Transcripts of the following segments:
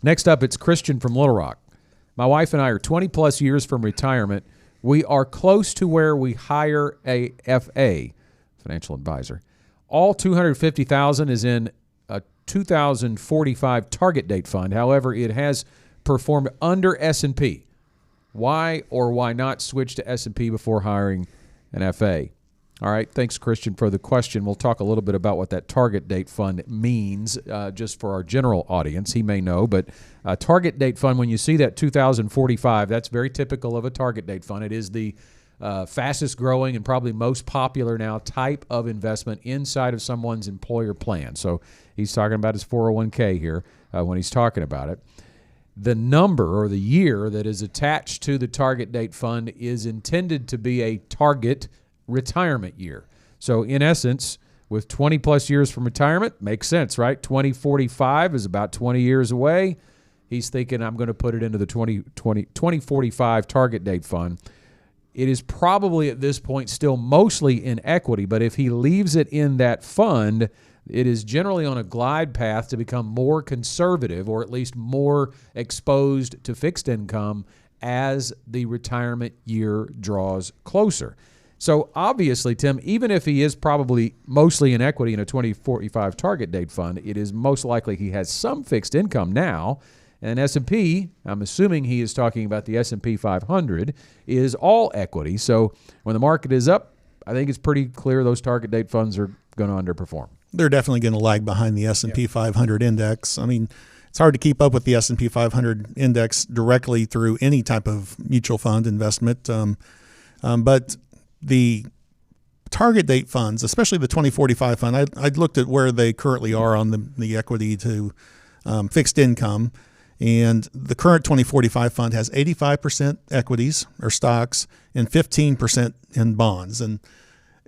Next up, it's Christian from Little Rock. My wife and I are 20-plus years from retirement. We are close to where we hire a FA, financial advisor. All $250,000 is in a 2045 target date fund. However, it has performed under S&P. Why or why not switch to S&P before hiring an FA? All right, thanks, Christian, for the question. We'll talk a little bit about what that target date fund means just for our general audience. He may know, but target date fund, when you see that 2045, that's very typical of a target date fund. It is the fastest growing and probably most popular now type of investment inside of someone's employer plan. So he's talking about his 401k here when he's talking about it. The number or the year that is attached to the target date fund is intended to be a target retirement year. So in essence, with 20 plus years from retirement, makes sense, right? 2045 is about 20 years away. He's thinking, I'm going to put it into the 2045 target date fund. It is probably at this point still mostly in equity, but if he leaves it in that fund, it is generally on a glide path to become more conservative or at least more exposed to fixed income as the retirement year draws closer. So obviously, Tim, even if he is probably mostly in equity in a 2045 target date fund, it is most likely he has some fixed income now. And S&P, I'm assuming he is talking about the S&P 500, is all equity. So when the market is up, I think it's pretty clear those target date funds are going to underperform. They're definitely going to lag behind the S&P 500 index. I mean, it's hard to keep up with the S&P 500 index directly through any type of mutual fund investment. But the target date funds, especially the 2045 fund, I looked at where they currently are on the equity to fixed income. And the current 2045 fund has 85% equities or stocks and 15% in bonds. And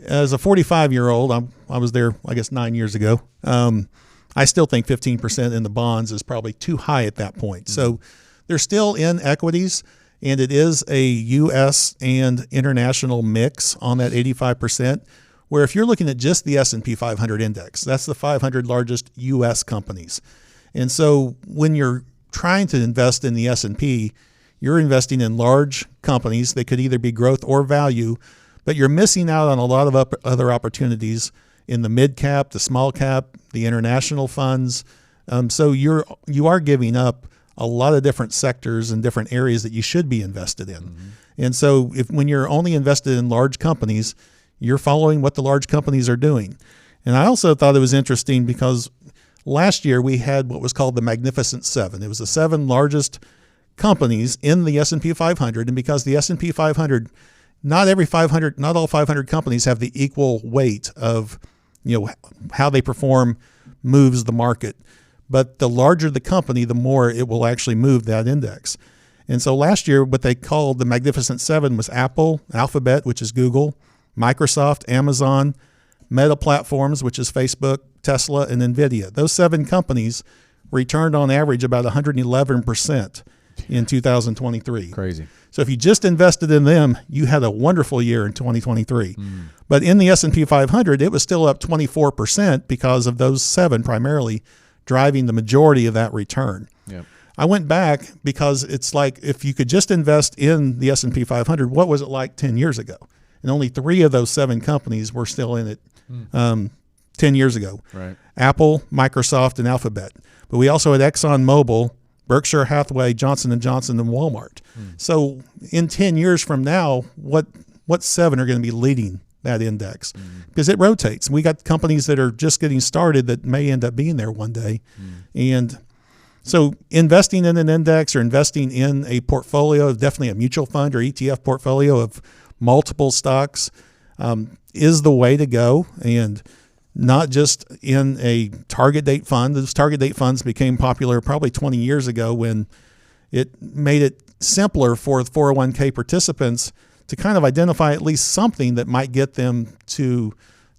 as a 45-year-old, I was there, I guess, 9 years ago. I still think 15% in the bonds is probably too high at that point. So they're still in equities. And it is a U.S. and international mix on that 85%, where if you're looking at just the S&P 500 index, that's the 500 largest U.S. companies. And so when you're trying to invest in the S&P, you're investing in large companies. They could either be growth or value, but you're missing out on a lot of other opportunities in the mid cap, the small cap, the international funds. So you are giving up a lot of different sectors and different areas that you should be invested in. Mm-hmm. And so when you're only invested in large companies, you're following what the large companies are doing. And I also thought it was interesting because last year we had what was called the Magnificent Seven. It was the 7 largest companies in the S&P 500. And because the S&P 500, not all 500 companies have the equal weight of, how they perform moves the market. But the larger the company, the more it will actually move that index. And so last year, what they called the Magnificent Seven was Apple, Alphabet, which is Google, Microsoft, Amazon, Meta Platforms, which is Facebook, Tesla, and NVIDIA. Those 7 companies returned on average about 111% in 2023. Crazy. So if you just invested in them, you had a wonderful year in 2023. But in the S&P 500, it was still up 24% because of those 7 primarily driving the majority of that return. Yep. I went back because it's like if you could just invest in the S&P 500, what was it like 10 years ago? And only 3 of those 7 companies were still in it 10 years ago. Right. Apple, Microsoft, and Alphabet. But we also had ExxonMobil, Berkshire Hathaway, Johnson & Johnson, and Walmart. So in 10 years from now, what 7 are going to be leading that index? Because it rotates. We got companies that are just getting started that may end up being there one day. And so investing in an index or investing in a portfolio, definitely a mutual fund or ETF portfolio of multiple stocks, is the way to go, and not just in a target date fund. Those target date funds became popular probably 20 years ago when it made it simpler for 401k participants to kind of identify at least something that might get them to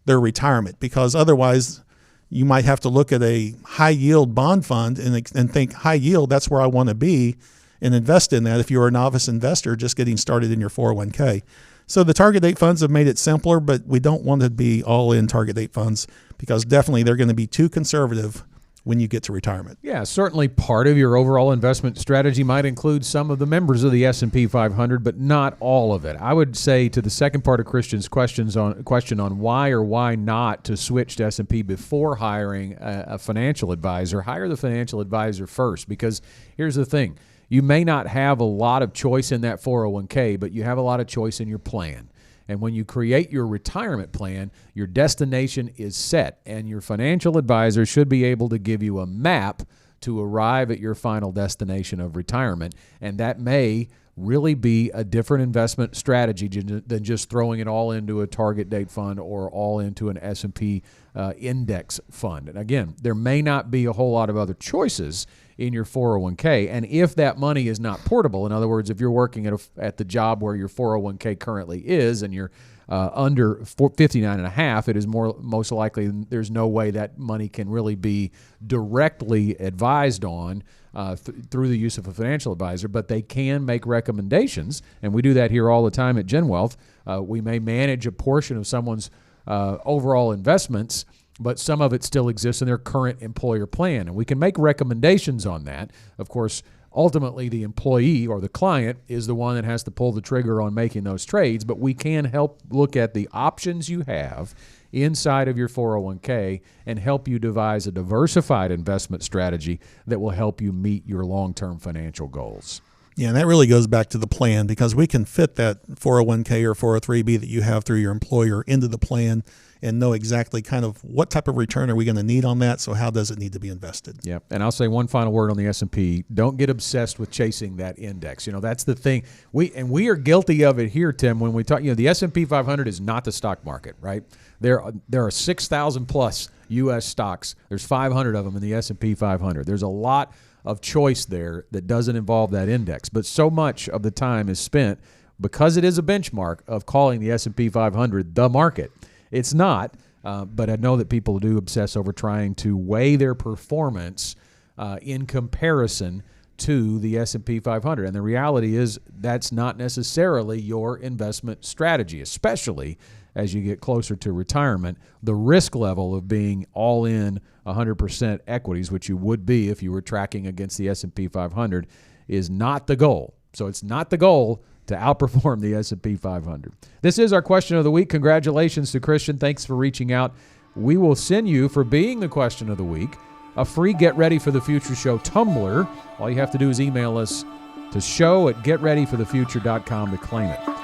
their retirement, because otherwise you might have to look at a high yield bond fund and think high yield, that's where I want to be, and invest in that if you're a novice investor just getting started in your 401k. So the target date funds have made it simpler, but we don't want to be all in target date funds because definitely they're going to be too conservative when you get to retirement. Yeah, certainly part of your overall investment strategy might include some of the members of the S&P 500, but not all of it. I would say to the second part of Christian's question on why or why not to switch to S&P before hiring a financial advisor, hire the financial advisor first, because here's the thing. You may not have a lot of choice in that 401k, but you have a lot of choice in your plan. And when you create your retirement plan, your destination is set, and your financial advisor should be able to give you a map to arrive at your final destination of retirement. And that may really be a different investment strategy than just throwing it all into a target date fund or all into an S&P index fund. And again, there may not be a whole lot of other choices in your 401k. And if that money is not portable, in other words, if you're working at the job where your 401k currently is and you're under 59.5, it is most likely there's no way that money can really be directly advised on through the use of a financial advisor, but they can make recommendations, and we do that here all the time at GenWealth. We may manage a portion of someone's overall investments, but some of it still exists in their current employer plan, and we can make recommendations on that. Of course, ultimately the employee or the client is the one that has to pull the trigger on making those trades, but we can help look at the options you have inside of your 401k and help you devise a diversified investment strategy that will help you meet your long-term financial goals. Yeah, and that really goes back to the plan, because we can fit that 401k or 403b that you have through your employer into the plan and know exactly kind of what type of return are we going to need on that, so how does it need to be invested. Yeah, and I'll say one final word on the S&P. Don't get obsessed with chasing that index. That's the thing. We are guilty of it here, Tim, when we talk, the S&P 500 is not the stock market, right? There are 6,000 plus U.S. stocks. There's 500 of them in the S&P 500. There's a lot of choice there that doesn't involve that index, but so much of the time is spent, because it is a benchmark, of calling the S&P 500 the market. It's not, but I know that people do obsess over trying to weigh their performance in comparison to the S&P 500. And the reality is that's not necessarily your investment strategy, especially as you get closer to retirement. The risk level of being all in 100% equities, which you would be if you were tracking against the S&P 500, is not the goal. So it's not the goal to outperform the S&P 500. This is our question of the week. Congratulations to Christian. Thanks for reaching out. We will send you, for being the question of the week, a free Get Ready for the Future Show tumbler. All you have to do is email us to show@getreadyforthefuture.com to claim it.